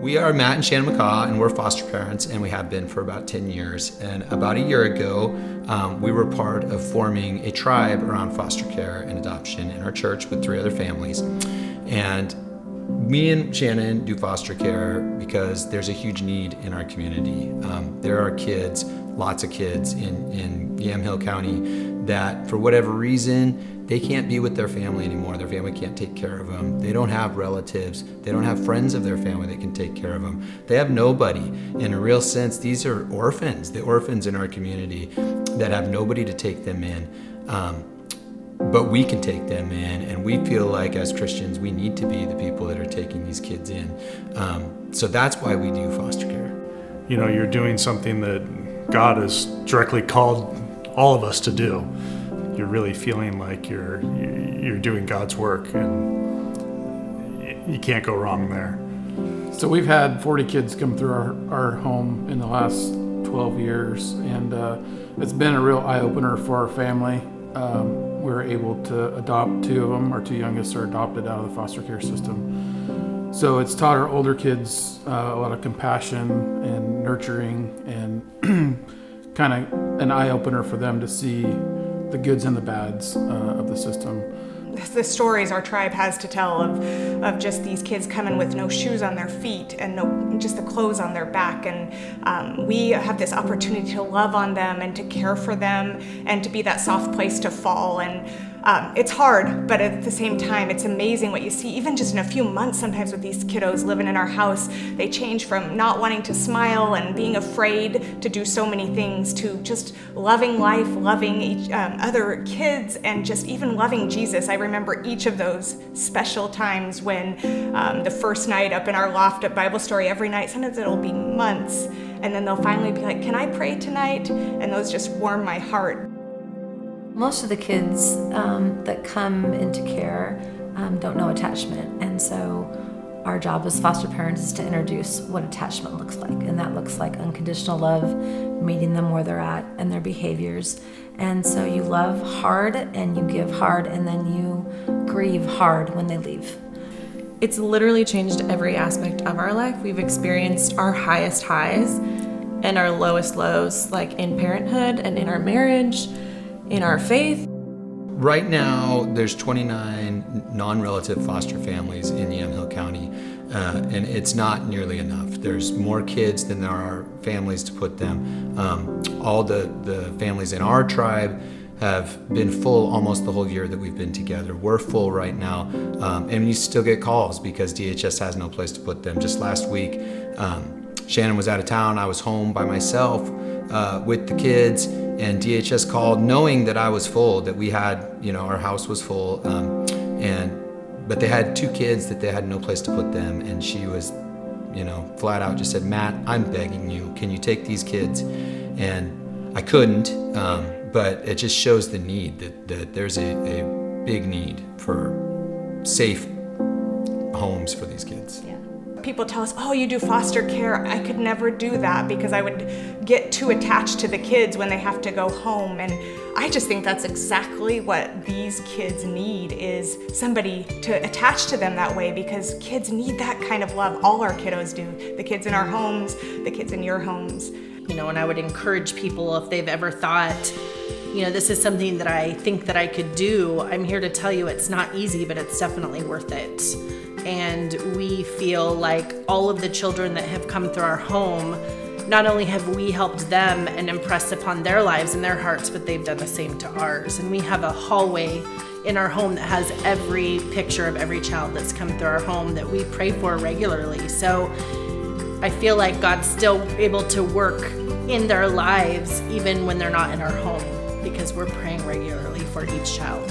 We are Matt and Shannon McCaw, and we're foster parents, and we have been for about 10 years. And about a year ago, we were part of forming a tribe around foster care and adoption in our church with 3 other families. And me and Shannon do foster care because there's a huge need in our community. There are kids, lots of kids in Yamhill County that, for whatever reason, they can't be with their family anymore. Their family can't take care of them. They don't have relatives. They don't have friends of their family that can take care of them. They have nobody. In a real sense, these are orphans, the orphans in our community that have nobody to take them in. But we can take them in, and we feel like as Christians, we need to be the people that are taking these kids in. So that's why we do foster care. You know, you're doing something that God has directly called all of us to do. You're really feeling like you're doing God's work, and you can't go wrong there. So we've had 40 kids come through our home in the last 12 years, and it's been a real eye-opener for our family. We were able to adopt 2 of them. Our 2 youngest are adopted out of the foster care system. So it's taught our older kids a lot of compassion and nurturing, and kind of an eye-opener for them to see the goods and the bads of the system. The stories our tribe has to tell of just these kids coming with no shoes on their feet and just the clothes on their back, and we have this opportunity to love on them and to care for them and to be that soft place to fall. And it's hard, but at the same time, it's amazing what you see. Even just in a few months, sometimes with these kiddos living in our house, they change from not wanting to smile and being afraid to do so many things to just loving life, loving other kids, and just even loving Jesus. I remember each of those special times when the first night up in our loft at Bible Story, every night, sometimes it'll be months, and then they'll finally be like, "Can I pray tonight?" And those just warm my heart. Most of the kids that come into care don't know attachment, and so our job as foster parents is to introduce what attachment looks like, and that looks like unconditional love, meeting them where they're at and their behaviors. And so you love hard and you give hard, and then you grieve hard when they leave. It's literally changed every aspect of our life. We've experienced our highest highs and our lowest lows, like in parenthood and in our marriage, in our faith. Right now, there's 29 non-relative foster families in Yamhill County, and it's not nearly enough. There's more kids than there are families to put them. All the families in our tribe have been full almost the whole year that we've been together. We're full right now, and you still get calls because DHS has no place to put them. Just last week, Shannon was out of town. I was home by myself with the kids, and DHS called knowing that I was full, that we had, our house was full, but they had 2 kids that they had no place to put them, and she was, flat out just said, "Matt, I'm begging you, can you take these kids?" And I couldn't, but it just shows the need, that there's a big need for safe homes for these kids. Yeah. People tell us, "Oh, you do foster care." I could never do that because I would get too attached to the kids when they have to go home. And I just think that's exactly what these kids need, is somebody to attach to them that way, because kids need that kind of love. All our kiddos do. The kids in our homes, the kids in your homes. And I would encourage people, if they've ever thought, this is something that I think that I could do, I'm here to tell you it's not easy, but it's definitely worth it. And we feel like all of the children that have come through our home, not only have we helped them and impressed upon their lives and their hearts, but they've done the same to ours. And we have a hallway in our home that has every picture of every child that's come through our home that we pray for regularly. So I feel like God's still able to work in their lives even when they're not in our home, because we're praying regularly for each child.